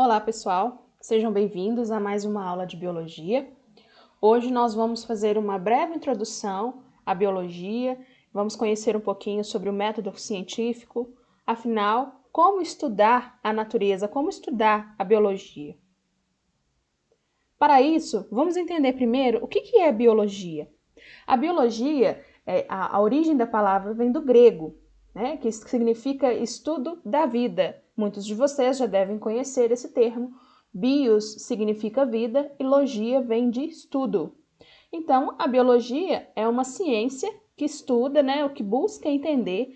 Olá, pessoal! Sejam bem-vindos a mais uma aula de biologia. Hoje nós vamos fazer uma breve introdução à biologia, vamos conhecer um pouquinho sobre o método científico, afinal, como estudar a natureza, como estudar a biologia. Para isso, vamos entender primeiro o que é biologia. A biologia, a origem da palavra vem do grego, né, que significa estudo da vida. Muitos de vocês já devem conhecer esse termo. Bios significa vida e logia vem de estudo. Então, a biologia é uma ciência que estuda, né, o que busca entender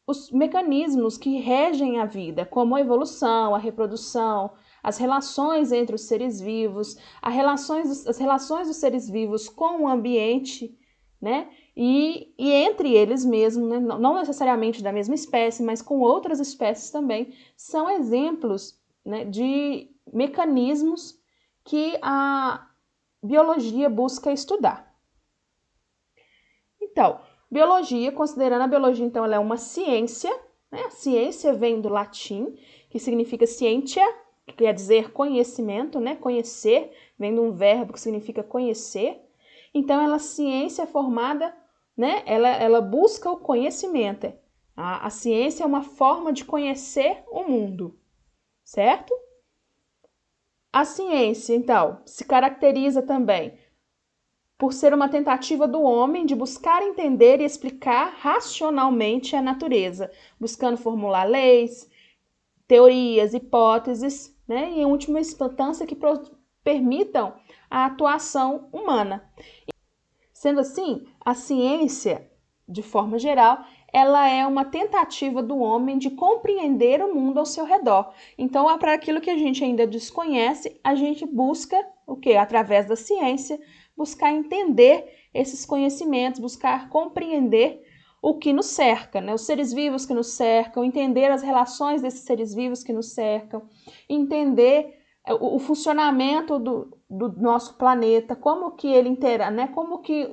os mecanismos que regem a vida, como a evolução, a reprodução, as relações entre os seres vivos, as relações dos seres vivos com o ambiente, né? E entre eles mesmos, né? Não necessariamente da mesma espécie, mas com outras espécies também, são exemplos, né, de mecanismos que a biologia busca estudar. Então, biologia, considerando a biologia, então, ela é uma ciência, né? A ciência vem do latim, que significa scientia, que quer dizer conhecimento, né? Conhecer, vem de um verbo que significa conhecer. Então, a ciência é formada, né? Ela busca o conhecimento. A ciência é uma forma de conhecer o mundo, certo? A ciência, então, se caracteriza também por ser uma tentativa do homem de buscar entender e explicar racionalmente a natureza, buscando formular leis, teorias, hipóteses, né, e em última instância que permitam a atuação humana. Sendo assim, a ciência, de forma geral, ela é uma tentativa do homem de compreender o mundo ao seu redor. Então, para aquilo que a gente ainda desconhece, a gente busca o quê? Através da ciência, buscar entender esses conhecimentos, buscar compreender o que nos cerca, né? Os seres vivos que nos cercam, entender as relações desses seres vivos que nos cercam, entender o funcionamento do nosso planeta, como que ele interage, né? Como que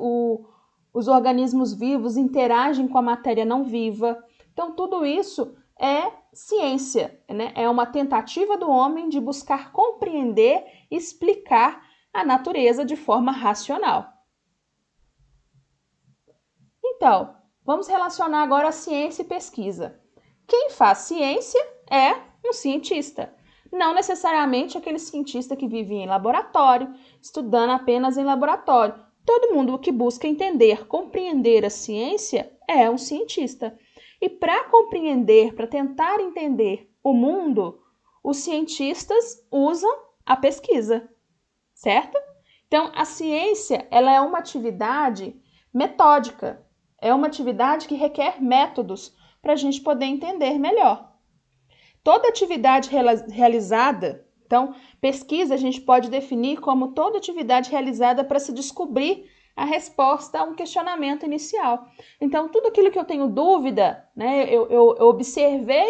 os organismos vivos interagem com a matéria não viva. Então, tudo isso é ciência, né? É uma tentativa do homem de buscar compreender e explicar a natureza de forma racional. Então, vamos relacionar agora a ciência e pesquisa. Quem faz ciência é um cientista. Não necessariamente aquele cientista que vive em laboratório, estudando apenas em laboratório. Todo mundo que busca entender, compreender a ciência é um cientista. E para compreender, para tentar entender o mundo, os cientistas usam a pesquisa, certo? Então, a ciência, ela é uma atividade metódica, é uma atividade que requer métodos para a gente poder entender melhor. Toda atividade realizada, então, pesquisa a gente pode definir como toda atividade realizada para se descobrir a resposta a um questionamento inicial. Então, tudo aquilo que eu tenho dúvida, né, eu observei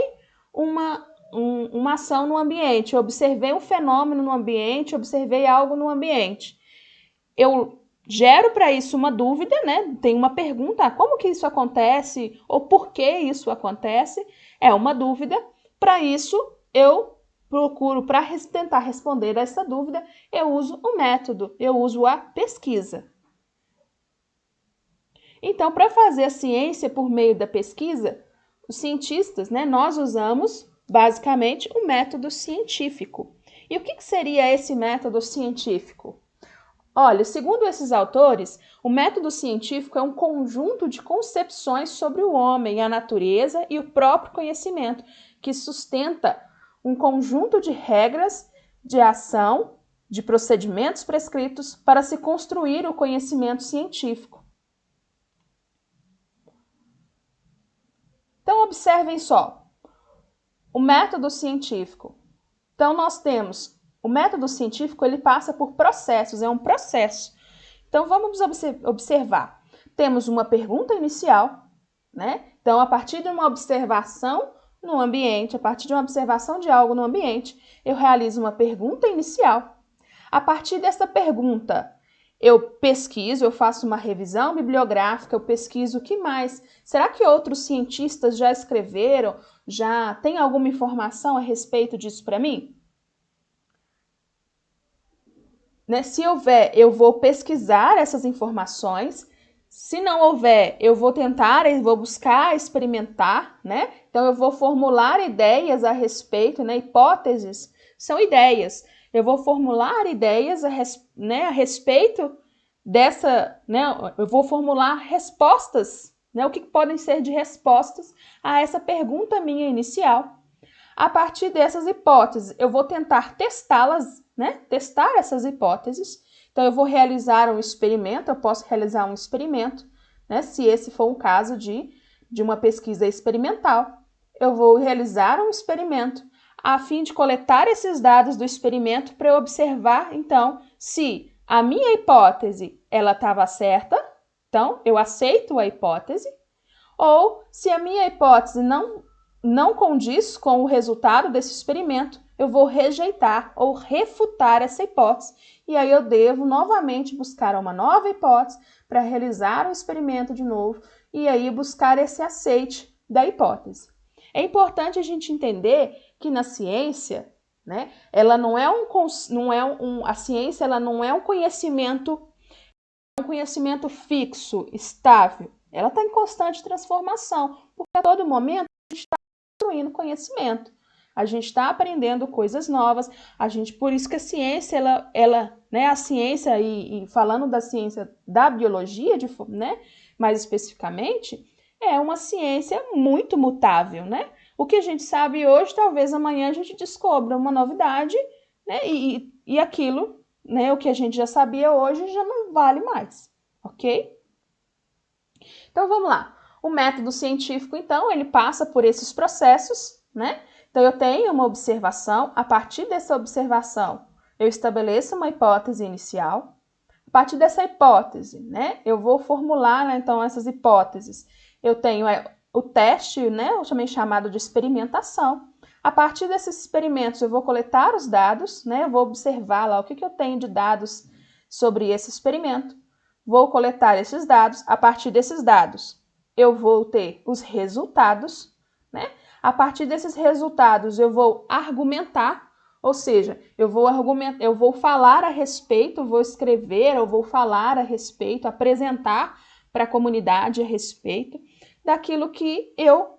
uma ação no ambiente, eu observei um fenômeno no ambiente, observei algo no ambiente. Eu gero para isso uma dúvida, né? Tem uma pergunta, como que isso acontece ou por que isso acontece? É uma dúvida. Para isso, eu procuro, para tentar responder a essa dúvida, eu uso o método, eu uso a pesquisa. Então, para fazer a ciência por meio da pesquisa, os cientistas, né, nós usamos basicamente o método científico. E o que seria esse método científico? Olha, segundo esses autores, o método científico é um conjunto de concepções sobre o homem, a natureza e o próprio conhecimento, que sustenta um conjunto de regras de ação, de procedimentos prescritos para se construir o conhecimento científico. Então, observem só, o método científico. Então, nós temos o método científico, ele passa por processos, é um processo. Então, vamos observar. Temos uma pergunta inicial, né? Então, a partir de uma observação no ambiente, a partir de uma observação de algo no ambiente, eu realizo uma pergunta inicial. A partir dessa pergunta, eu pesquiso, eu faço uma revisão bibliográfica, eu pesquiso o que mais. Será que outros cientistas já escreveram já tem alguma informação a respeito disso para mim? Né? Se houver, eu vou pesquisar essas informações. Se não houver, eu vou tentar, eu vou buscar experimentar, né? Então, eu vou formular ideias a respeito, né? Hipóteses são ideias. Eu vou formular ideias a respeito dessa, né? Eu vou formular respostas, né? O que podem ser de respostas a essa pergunta minha inicial. A partir dessas hipóteses, eu vou tentar testá-las, né? Testar essas hipóteses. Então, eu vou realizar um experimento, eu posso realizar um experimento, né? Se esse for um caso de uma pesquisa experimental. Eu vou realizar um experimento a fim de coletar esses dados do experimento para eu observar, então, se a minha hipótese ela estava certa, então eu aceito a hipótese, ou se a minha hipótese não condiz com o resultado desse experimento, eu vou rejeitar ou refutar essa hipótese. E aí eu devo novamente buscar uma nova hipótese para realizar o experimento de novo e aí buscar esse aceite da hipótese. É importante a gente entender que na ciência, né, ela a ciência ela não é um conhecimento fixo, estável. Ela está em constante transformação, porque a todo momento a gente está construindo conhecimento. A gente está aprendendo coisas novas, por isso que a ciência, né, a ciência, e falando da ciência da biologia, né, mais especificamente, é uma ciência muito mutável, né? O que a gente sabe hoje, talvez amanhã a gente descubra uma novidade, né, e aquilo, né, o que a gente já sabia hoje já não vale mais, ok? Então, vamos lá. O método científico, então, ele passa por esses processos, né? Então, eu tenho uma observação, a partir dessa observação, eu estabeleço uma hipótese inicial. A partir dessa hipótese, né, eu vou formular, né, então, essas hipóteses. Eu tenho o teste, né, também chamado de experimentação. A partir desses experimentos, eu vou coletar os dados, né, eu vou observar lá o que eu tenho de dados sobre esse experimento. Vou coletar esses dados. A partir desses dados, eu vou ter os resultados, né? A partir desses resultados, eu vou argumentar, ou seja, eu vou falar a respeito, vou escrever, eu vou falar a respeito, apresentar para a comunidade a respeito daquilo que eu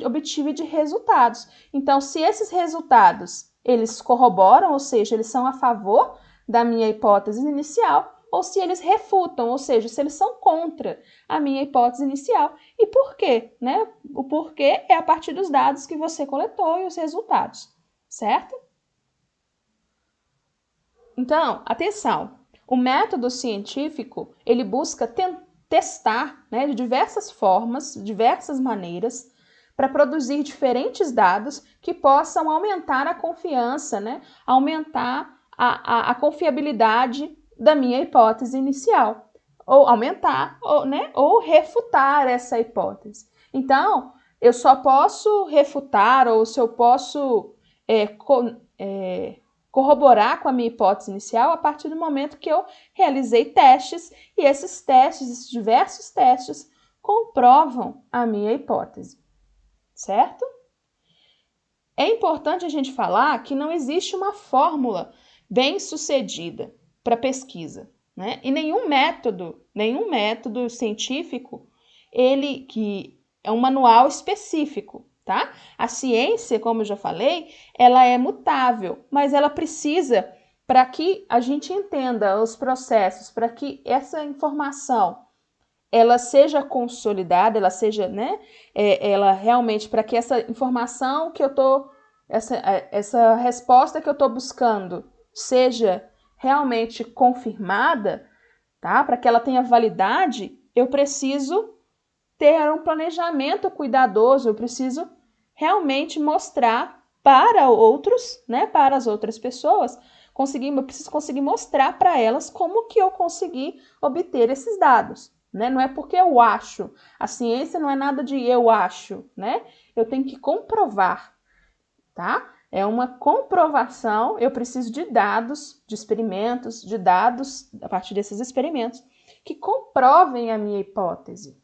obtive de resultados. Então, se esses resultados, eles corroboram, ou seja, eles são a favor da minha hipótese inicial, ou se eles refutam, ou seja, se eles são contra a minha hipótese inicial. E por quê? Né? O porquê é a partir dos dados que você coletou e os resultados, certo? Então, atenção, o método científico, ele busca testar, né, de diversas formas, diversas maneiras, para produzir diferentes dados que possam aumentar a confiança, né, aumentar a confiabilidade da minha hipótese inicial, ou aumentar, ou refutar essa hipótese. Então, eu só posso refutar, ou se eu posso corroborar com a minha hipótese inicial a partir do momento que eu realizei testes, e esses testes, esses diversos testes, comprovam a minha hipótese, certo? É importante a gente falar que não existe uma fórmula bem-sucedida para pesquisa, né? E nenhum método científico, ele que é um manual específico, tá? A ciência, como eu já falei, ela é mutável, mas ela precisa, para que a gente entenda os processos, para que essa informação ela seja consolidada, ela seja, né, ela realmente, para que essa informação que eu tô, essa resposta que eu tô buscando seja realmente confirmada, tá? Para que ela tenha validade, eu preciso ter um planejamento cuidadoso, eu preciso realmente mostrar para outros, né, para as outras pessoas, eu preciso conseguir mostrar para elas como que eu consegui obter esses dados, né? Não é porque eu acho, a ciência não é nada de eu acho, né? Eu tenho que comprovar, tá? É uma comprovação, eu preciso de dados, de experimentos, de dados a partir desses experimentos que comprovem a minha hipótese,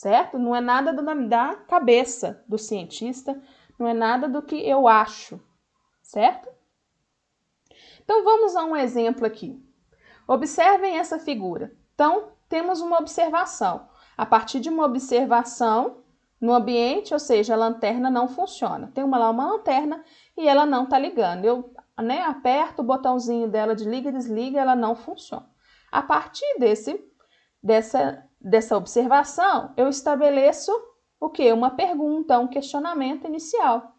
certo? Não é nada da cabeça do cientista, não é nada do que eu acho, certo? Então, vamos a um exemplo aqui. Observem essa figura. Então, temos uma observação. A partir de uma observação no ambiente, ou seja, a lanterna não funciona. Tem lá uma lanterna e ela não está ligando. Eu aperto o botãozinho dela de liga e desliga, ela não funciona. A partir dessa observação, eu estabeleço o quê? Uma pergunta, um questionamento inicial.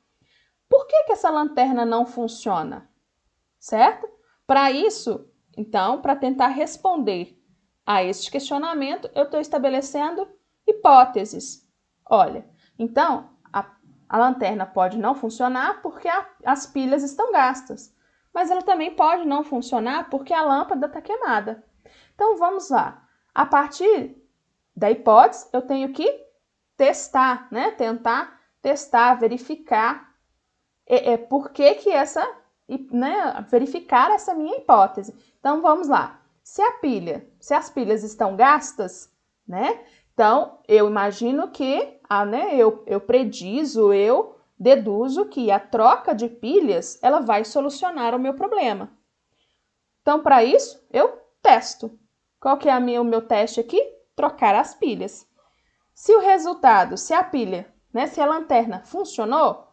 Por que essa lanterna não funciona? Certo? Para isso, então, para tentar responder a este questionamento, eu estou estabelecendo hipóteses. Olha, então, a lanterna pode não funcionar porque as pilhas estão gastas, mas ela também pode não funcionar porque a lâmpada está queimada. Então, vamos lá. A partir da hipótese, eu tenho que testar, né? Tentar testar, verificar por que essa, né? Verificar essa minha hipótese. Então, vamos lá. Se as pilhas estão gastas, né? Então, eu imagino que, eu predizo, eu deduzo que a troca de pilhas, ela vai solucionar o meu problema. Então, para isso, eu testo. Qual que é o meu teste aqui? Trocar as pilhas. Se o resultado, se a pilha, né, se a lanterna funcionou,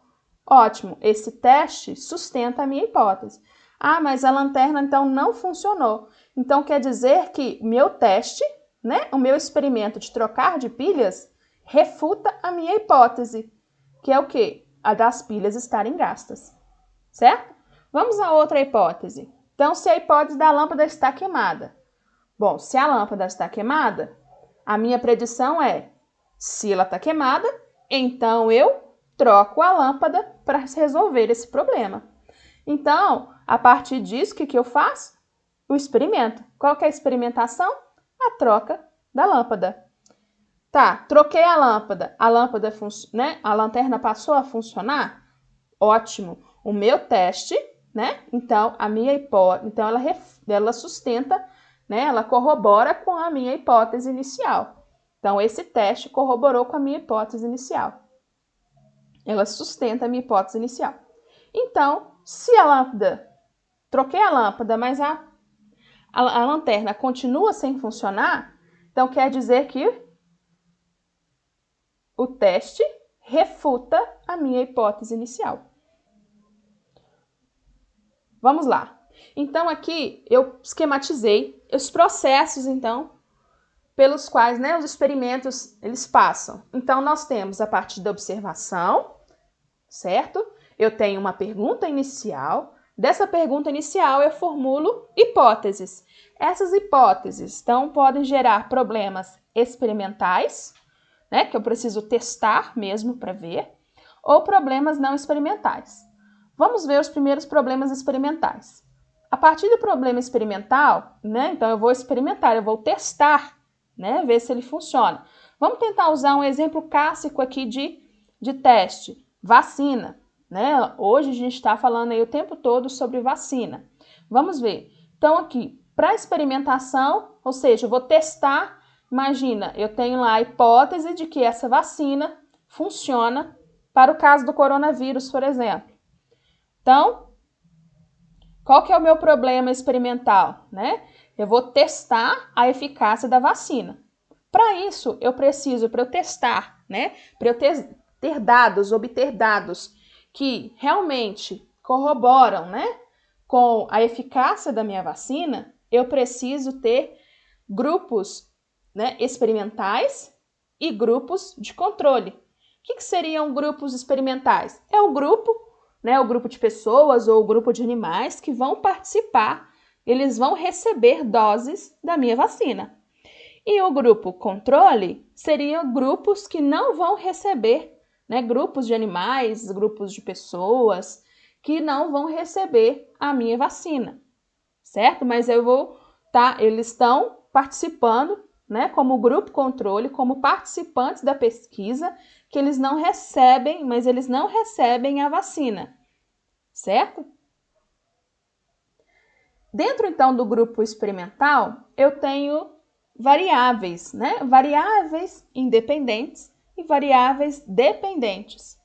ótimo, esse teste sustenta a minha hipótese. Ah, mas a lanterna então não funcionou. Então quer dizer que meu teste, né, o meu experimento de trocar de pilhas, refuta a minha hipótese, que é o quê? A das pilhas estarem gastas, certo? Vamos a outra hipótese. Então, se a hipótese da lâmpada está queimada. Bom, se a lâmpada está queimada, a minha predição é, se ela está queimada, então eu troco a lâmpada para resolver esse problema. Então, a partir disso, o que eu faço? O experimento. Qual que é a experimentação? A troca da lâmpada. Tá, troquei a lâmpada, né? A lanterna passou a funcionar? Ótimo. O meu teste, né? Então, a minha hipótese, então ela sustenta, né? Ela corrobora com a minha hipótese inicial. Então, esse teste corroborou com a minha hipótese inicial. Ela sustenta a minha hipótese inicial. Então, se a lâmpada, troquei a lâmpada, mas a lanterna continua sem funcionar, então quer dizer que o teste refuta a minha hipótese inicial. Vamos lá. Então, aqui eu esquematizei os processos, então, pelos quais, né, os experimentos eles passam. Então, nós temos a partir da observação, certo? Eu tenho uma pergunta inicial. Dessa pergunta inicial, eu formulo hipóteses. Essas hipóteses, então, podem gerar problemas experimentais, né, que eu preciso testar mesmo para ver, ou problemas não experimentais. Vamos ver os primeiros problemas experimentais. A partir do problema experimental, né, então eu vou experimentar, eu vou testar, né, ver se ele funciona. Vamos tentar usar um exemplo clássico aqui de teste, vacina, né? Hoje a gente está falando aí o tempo todo sobre vacina. Vamos ver. Então aqui, para experimentação, ou seja, eu vou testar. Imagina, eu tenho lá a hipótese de que essa vacina funciona para o caso do coronavírus, por exemplo. Então, qual que é o meu problema experimental, né? Eu vou testar a eficácia da vacina. Para isso, eu preciso, para eu testar, né? Para eu ter dados, obter dados que realmente corroboram, né, com a eficácia da minha vacina, eu preciso ter grupos, né, experimentais e grupos de controle. O que seriam grupos experimentais? É o grupo, né, o grupo de pessoas ou o grupo de animais que vão participar, eles vão receber doses da minha vacina. E o grupo controle seriam grupos que não vão receber, né, grupos de animais, grupos de pessoas que não vão receber a minha vacina, certo? Mas eles estão participando, né, como grupo controle, como participantes da pesquisa, que eles não recebem, mas eles não recebem a vacina, certo? Dentro, então, do grupo experimental, eu tenho variáveis, né? Variáveis independentes e variáveis dependentes.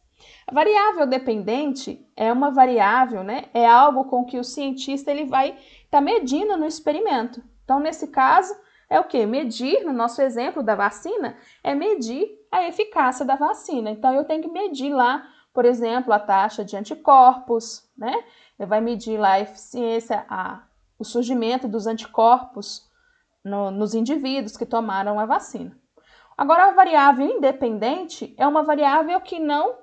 A variável dependente é uma variável, né? É algo com que o cientista ele vai estar medindo no experimento. Então, nesse caso, é o que? Medir, no nosso exemplo da vacina, é medir a eficácia da vacina. Então, eu tenho que medir lá, por exemplo, a taxa de anticorpos, né? Vai medir lá a eficiência, o surgimento dos anticorpos nos indivíduos que tomaram a vacina. Agora, a variável independente é uma variável que não,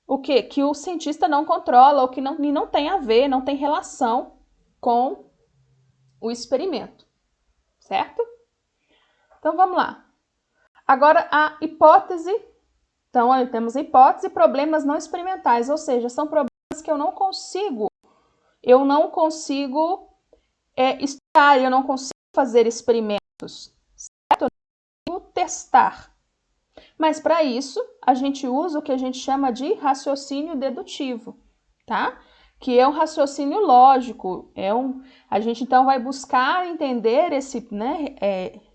o quê? Que o cientista não controla ou que não tem a ver, não tem relação com o experimento, certo? Então, vamos lá. Agora, a hipótese. Então, temos hipótese e problemas não experimentais, ou seja, são problemas que eu não consigo estudar, eu não consigo fazer experimentos, certo? Eu não consigo testar. Mas para isso, a gente usa o que a gente chama de raciocínio dedutivo, tá? Que é um raciocínio lógico, a gente então vai buscar entender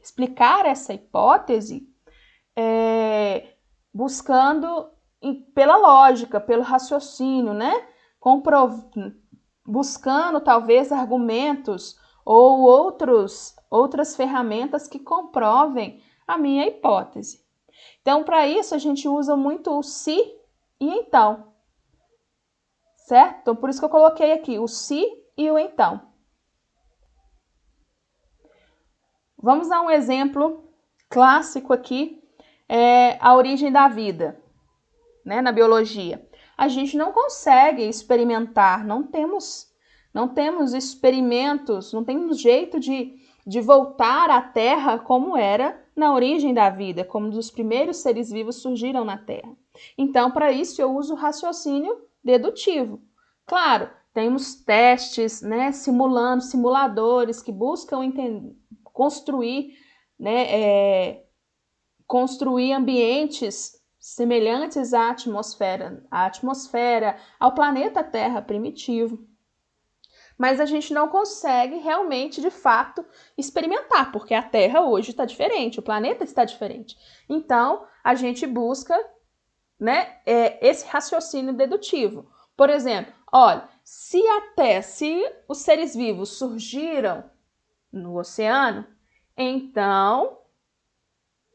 explicar essa hipótese, buscando pela lógica, pelo raciocínio, né? Buscando talvez argumentos ou outras ferramentas que comprovem a minha hipótese. Então, para isso, a gente usa muito o se e então, certo? Então, por isso que eu coloquei aqui o se e o então. Vamos dar um exemplo clássico aqui, a origem da vida, né, na biologia. A gente não consegue experimentar, não temos experimentos, não temos jeito de voltar à Terra como era na origem da vida, como os primeiros seres vivos surgiram na Terra. Então, para isso, eu uso o raciocínio dedutivo. Claro, temos testes, né, simuladores que buscam construir, né, construir ambientes semelhantes à atmosfera, ao planeta Terra primitivo. Mas a gente não consegue realmente, de fato, experimentar, porque a Terra hoje está diferente, o planeta está diferente. Então, a gente busca, né, esse raciocínio dedutivo. Por exemplo, olha, se os seres vivos surgiram no oceano, então,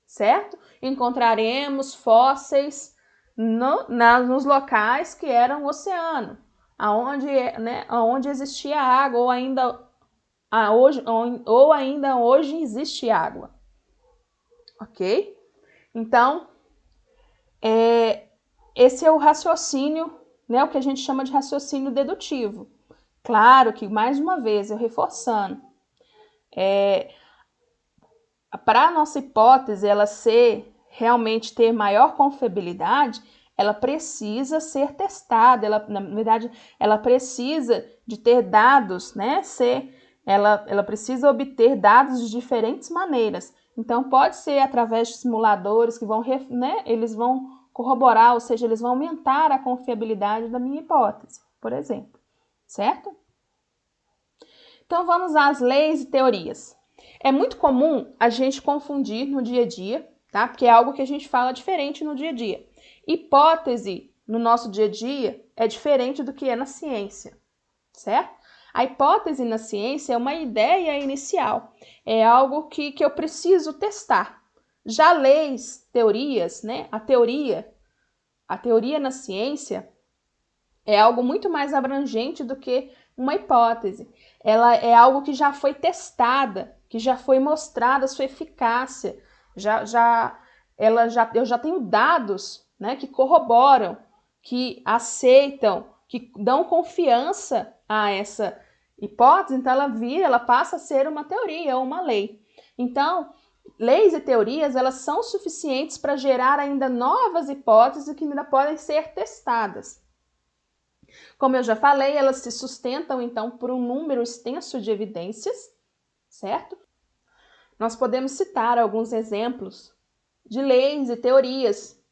certo? Encontraremos fósseis nos locais que eram oceano, aonde existia água ou ainda hoje existe água, ok? Então, esse é o raciocínio, né, o que a gente chama de raciocínio dedutivo. Claro que, mais uma vez, eu reforçando, para a nossa hipótese ela realmente ter maior confiabilidade, ela precisa ser testada, na verdade, ela precisa de ter dados, né? Ela precisa obter dados de diferentes maneiras. Então, pode ser através de simuladores que vão, né? Eles vão corroborar, ou seja, eles vão aumentar a confiabilidade da minha hipótese, por exemplo, certo? Então, vamos às leis e teorias. É muito comum a gente confundir no dia a dia, tá? Porque é algo que a gente fala diferente no dia a dia. Hipótese no nosso dia a dia é diferente do que é na ciência, certo? A hipótese na ciência é uma ideia inicial, é algo que eu preciso testar. Já leis, teorias, né? A teoria na ciência é algo muito mais abrangente do que uma hipótese. Ela é algo que já foi testada, que já foi mostrada a sua eficácia. Eu já tenho dados, né, que corroboram, que aceitam, que dão confiança a essa hipótese, então ela passa a ser uma teoria ou uma lei. Então, leis e teorias, elas são suficientes para gerar ainda novas hipóteses que ainda podem ser testadas. Como eu já falei, elas se sustentam, então, por um número extenso de evidências, certo? Nós podemos citar alguns exemplos de leis e teorias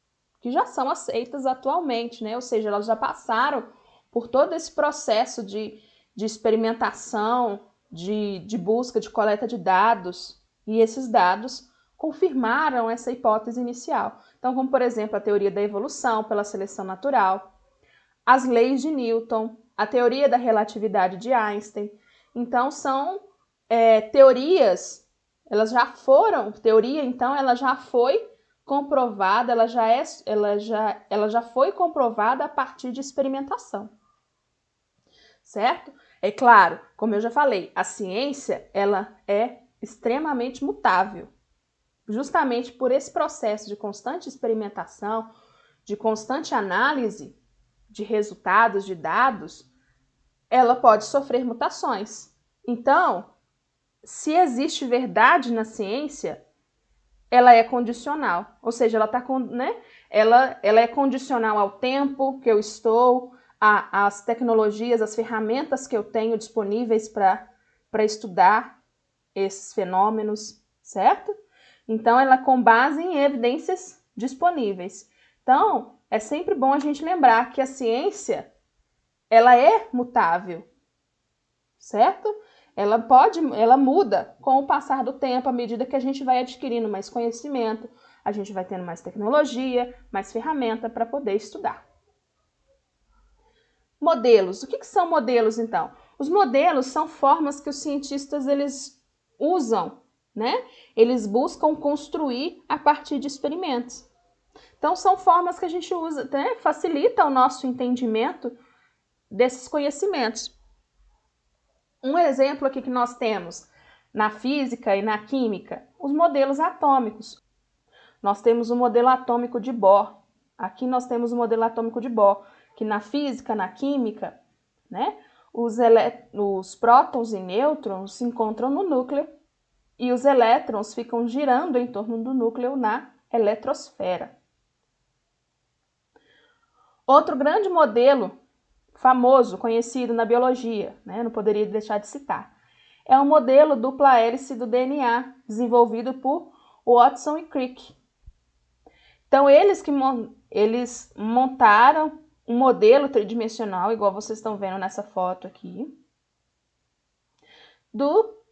que já são aceitas atualmente, né? Ou seja, elas já passaram por todo esse processo de experimentação, de busca, de coleta de dados. E esses dados confirmaram essa hipótese inicial. Então, como por exemplo, a teoria da evolução pela seleção natural, as leis de Newton, a teoria da relatividade de Einstein. Então, são teorias, elas já foram, teoria, então, ela já foi comprovada, ela já foi comprovada a partir de experimentação, certo? É claro, como eu já falei, a ciência, ela é extremamente mutável. Justamente por esse processo de constante experimentação, de constante análise de resultados, de dados, ela pode sofrer mutações. Então, se existe verdade na ciência, ela é condicional, ou seja, ela é condicional ao tempo que eu estou, às tecnologias, às ferramentas que eu tenho disponíveis para estudar esses fenômenos, certo? Então, ela é com base em evidências disponíveis. Então, é sempre bom a gente lembrar que a ciência, ela é mutável, certo? Ela muda com o passar do tempo, à medida que a gente vai adquirindo mais conhecimento, a gente vai tendo mais tecnologia, mais ferramenta para poder estudar. Modelos. O que são modelos, então? Os modelos são formas que os cientistas eles usam, né? Eles buscam construir a partir de experimentos. Então, são formas que a gente usa, né? Facilita o nosso entendimento desses conhecimentos. Um exemplo aqui que nós temos na física e na química, os modelos atômicos. Nós temos o modelo atômico de Bohr. Aqui nós temos o modelo atômico de Bohr, que na física, na química, né, os prótons e nêutrons se encontram no núcleo e os elétrons ficam girando em torno do núcleo na eletrosfera. Outro grande modelo famoso, conhecido na biologia, né, não poderia deixar de citar, é o modelo dupla hélice do DNA, desenvolvido por Watson e Crick. Então, eles montaram um modelo tridimensional, igual vocês estão vendo nessa foto aqui,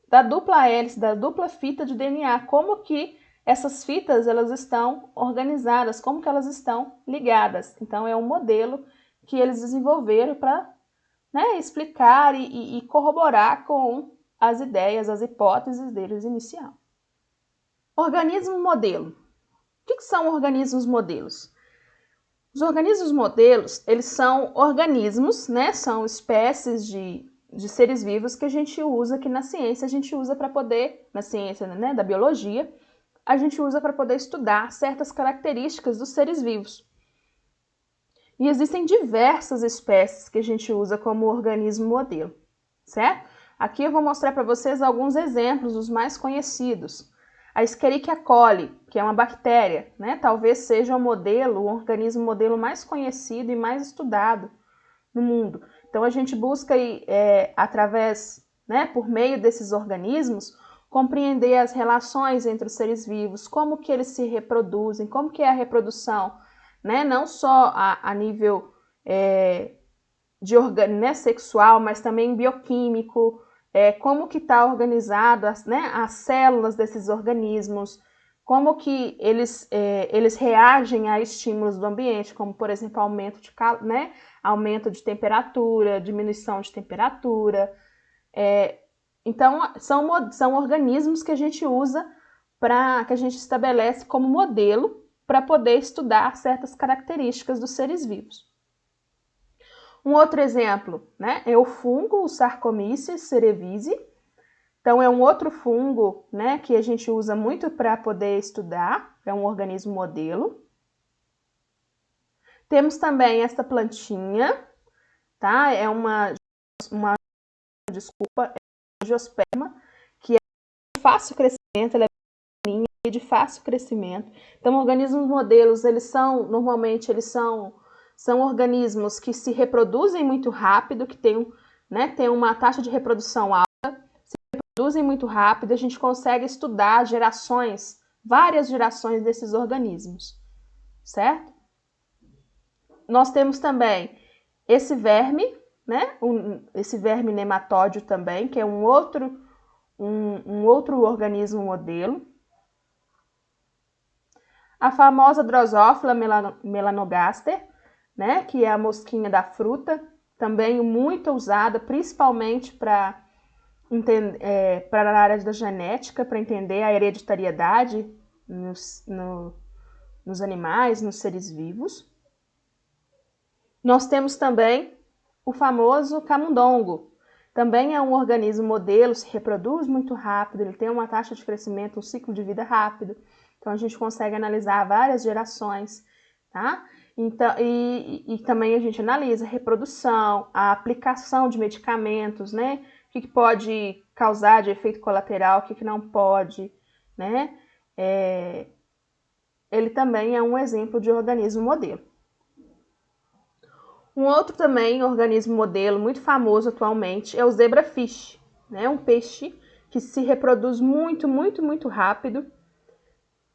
da dupla hélice, da dupla fita de DNA, como que essas fitas elas estão organizadas, como que elas estão ligadas. Então, é um modelo que eles desenvolveram para, né, explicar e corroborar com as ideias, as hipóteses deles inicial. Organismo modelo. O que são organismos modelos? Os organismos modelos, eles são organismos, né, são espécies de seres vivos que a gente usa aqui na ciência, a gente usa para poder, na ciência, né, da biologia, a gente usa para poder estudar certas características dos seres vivos. E existem diversas espécies que a gente usa como organismo modelo, certo? Aqui eu vou mostrar para vocês alguns exemplos dos mais conhecidos. A Escherichia coli, que é uma bactéria, né? Talvez seja o organismo modelo mais conhecido e mais estudado no mundo. Então a gente busca através, né, por meio desses organismos, compreender as relações entre os seres vivos, como que eles se reproduzem, como que é a reprodução, né? Não só a nível né, sexual, mas também bioquímico, como que está organizado as células desses organismos, como que eles reagem a estímulos do ambiente, como por exemplo aumento de temperatura, diminuição de temperatura. Então são organismos que a gente usa que a gente estabelece como modelo para poder estudar certas características dos seres vivos. Um outro exemplo, né, é o fungo, o Saccharomyces cerevisiae. Então, é um outro fungo, né, que a gente usa muito para poder estudar, é um organismo modelo. Temos também esta plantinha, tá? É uma angiosperma, que é de fácil crescimento, ela é pequenininha e de fácil crescimento. Então, organismos modelos, normalmente eles são organismos que se reproduzem muito rápido, que tem uma taxa de reprodução alta, se reproduzem muito rápido, a gente consegue estudar várias gerações desses organismos, certo? Nós temos também esse verme, né? Esse verme nematóide também, que é um outro um outro organismo modelo. A famosa Drosophila melanogaster, né, que é a mosquinha da fruta, também muito usada, principalmente para a área da genética, para entender a hereditariedade nos animais, nos seres vivos. Nós temos também o famoso camundongo. Também é um organismo modelo, se reproduz muito rápido, ele tem uma taxa de crescimento, um ciclo de vida rápido. Então, a gente consegue analisar várias gerações, tá? Então, e também a gente analisa a reprodução, a aplicação de medicamentos, né? O que pode causar de efeito colateral, o que não pode, né? Ele também é um exemplo de organismo modelo. Um outro também organismo modelo muito famoso atualmente é o zebrafish, né? Um peixe que se reproduz muito rápido.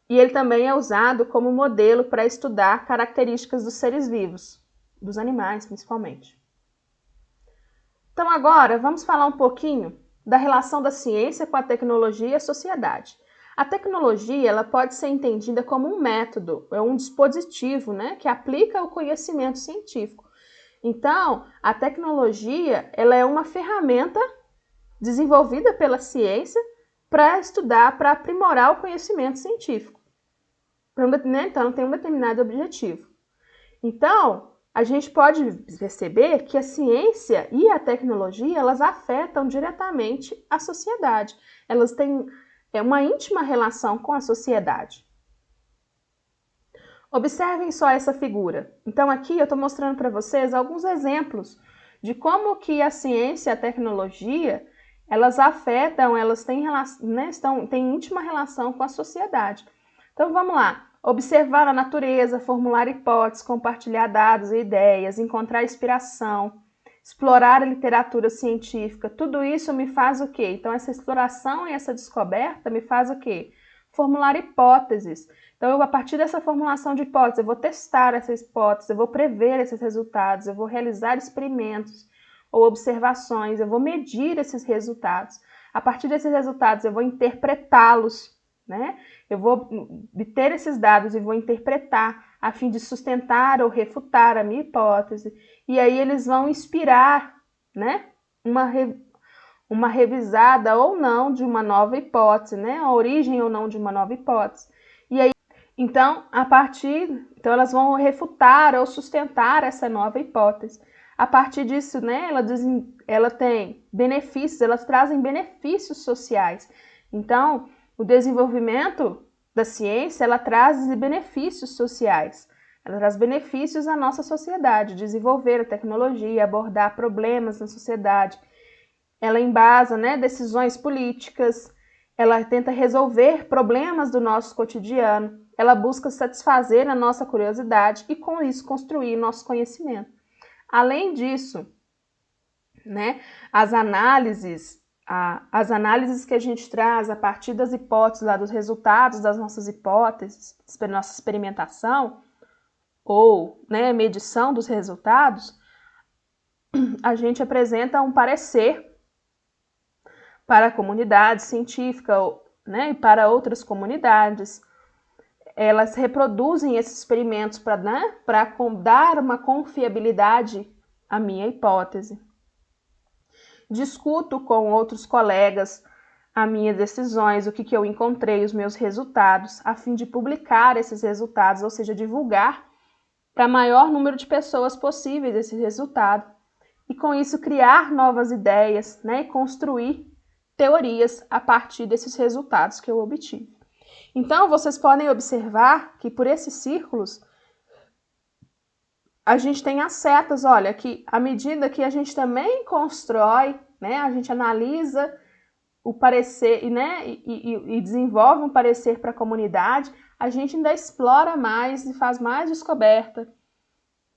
E ele também é usado como modelo para estudar características dos seres vivos, dos animais principalmente. Então agora vamos falar um pouquinho da relação da ciência com a tecnologia e a sociedade. A tecnologia ela pode ser entendida como um método, é um dispositivo, né, que aplica o conhecimento científico. Então, a tecnologia ela é uma ferramenta desenvolvida pela ciência para estudar, para aprimorar o conhecimento científico. Então, tem um determinado objetivo. Então, a gente pode perceber que a ciência e a tecnologia, elas afetam diretamente a sociedade. Elas têm uma íntima relação com a sociedade. Observem só essa figura. Então, aqui eu estou mostrando para vocês alguns exemplos de como que a ciência e a tecnologia, elas afetam, elas têm, né, têm íntima relação com a sociedade. Então, vamos lá. Observar a natureza, formular hipóteses, compartilhar dados e ideias, encontrar inspiração, explorar a literatura científica. Tudo isso me faz o quê? Então, essa exploração e essa descoberta me faz o quê? Formular hipóteses. Então, a partir dessa formulação de hipóteses, eu vou testar essa hipótese, eu vou prever esses resultados, eu vou realizar experimentos ou observações, eu vou medir esses resultados. A partir desses resultados, eu vou interpretá-los, né? Eu vou obter esses dados e vou interpretar a fim de sustentar ou refutar a minha hipótese. E aí eles vão inspirar, né, uma revisada ou não de uma nova hipótese, né, a origem ou não de uma nova hipótese. E aí, então, então elas vão refutar ou sustentar essa nova hipótese. A partir disso, né, ela tem benefícios, elas trazem benefícios sociais. Então, o desenvolvimento da ciência, ela traz benefícios sociais, ela traz benefícios à nossa sociedade, desenvolver a tecnologia, abordar problemas na sociedade, ela embasa, né, decisões políticas, ela tenta resolver problemas do nosso cotidiano, ela busca satisfazer a nossa curiosidade e com isso construir nosso conhecimento. Além disso, né, as análises que a gente traz a partir das hipóteses, dos resultados das nossas hipóteses, nossa experimentação ou, né, medição dos resultados, a gente apresenta um parecer para a comunidade científica, né, e para outras comunidades. Elas reproduzem esses experimentos para, né, dar uma confiabilidade à minha hipótese. Discuto com outros colegas as minhas decisões, o que eu encontrei, os meus resultados, a fim de publicar esses resultados, ou seja, divulgar para o maior número de pessoas possíveis esse resultado. E com isso criar novas ideias, né, e construir teorias a partir desses resultados que eu obtive. Então, vocês podem observar que por esses círculos a gente tem as setas, olha, que à medida que a gente também constrói, né, a gente analisa o parecer, né, e desenvolve um parecer para a comunidade, a gente ainda explora mais e faz mais descoberta,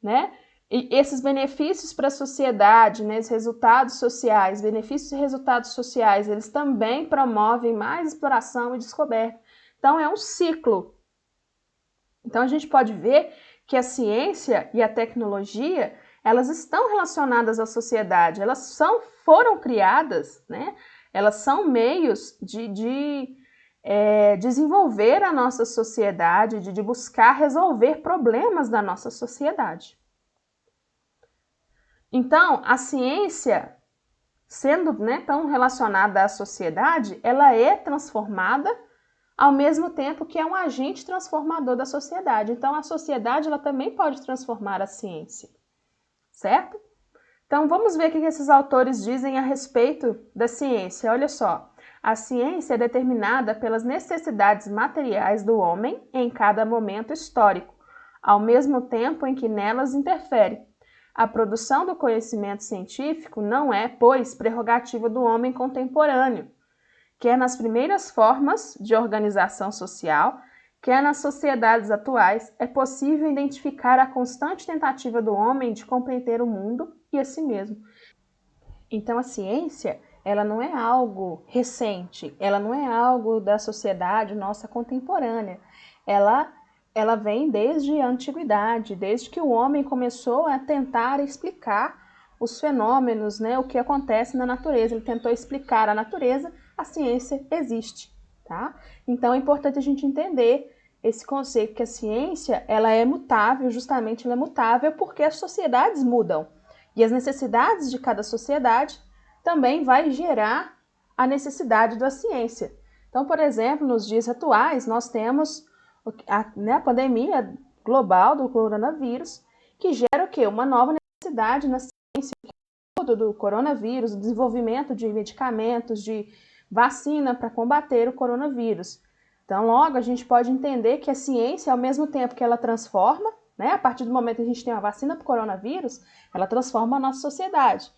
né? E esses benefícios para a sociedade, né, os resultados sociais, benefícios e resultados sociais, eles também promovem mais exploração e descoberta. Então, é um ciclo. Então, a gente pode ver que a ciência e a tecnologia, elas estão relacionadas à sociedade, elas foram criadas, né? elas são meios de desenvolver a nossa sociedade, de buscar resolver problemas da nossa sociedade. Então, a ciência, sendo, né, tão relacionada à sociedade, ela é transformada ao mesmo tempo que é um agente transformador da sociedade. Então, a sociedade ela também pode transformar a ciência, certo? Então, vamos ver o que esses autores dizem a respeito da ciência. Olha só, a ciência é determinada pelas necessidades materiais do homem em cada momento histórico, ao mesmo tempo em que nelas interfere. A produção do conhecimento científico não é, pois, prerrogativa do homem contemporâneo, quer nas primeiras formas de organização social, quer nas sociedades atuais, é possível identificar a constante tentativa do homem de compreender o mundo e a si mesmo. Então, a ciência, ela não é algo recente, ela não é algo da sociedade nossa contemporânea. Ela vem desde a antiguidade, desde que o homem começou a tentar explicar os fenômenos, né, o que acontece na natureza. Ele tentou explicar a natureza, a ciência existe, tá? Então é importante a gente entender esse conceito que a ciência, ela é mutável, justamente ela é mutável porque as sociedades mudam. E as necessidades de cada sociedade também vai gerar a necessidade da ciência. Então, por exemplo, nos dias atuais, nós temos a pandemia global do coronavírus, que gera o quê? Uma nova necessidade na ciência do coronavírus, o desenvolvimento de medicamentos, de vacina para combater o coronavírus. Então, logo, a gente pode entender que a ciência, ao mesmo tempo que ela transforma, né, a partir do momento que a gente tem uma vacina para o coronavírus, ela transforma a nossa sociedade.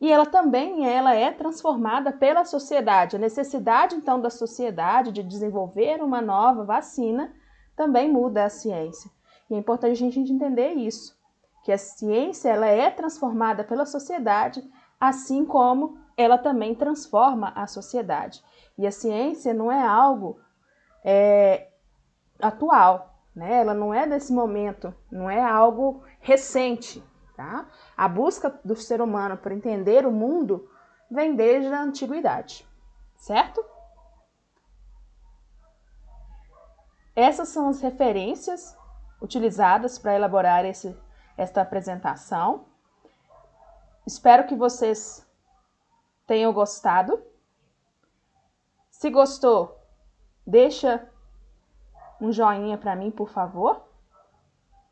E ela também é transformada pela sociedade. A necessidade, então, da sociedade de desenvolver uma nova vacina também muda a ciência. E é importante a gente entender isso, que a ciência ela é transformada pela sociedade, assim como ela também transforma a sociedade. E a ciência não é algo atual, né? Ela não é desse momento, não é algo recente. Tá? A busca do ser humano por entender o mundo vem desde a antiguidade, certo? Essas são as referências utilizadas para elaborar esta apresentação. Espero que vocês tenham gostado. Se gostou, deixa um joinha para mim, por favor.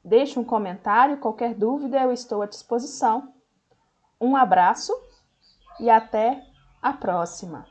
Deixe um comentário, qualquer dúvida eu estou à disposição. Um abraço e até a próxima!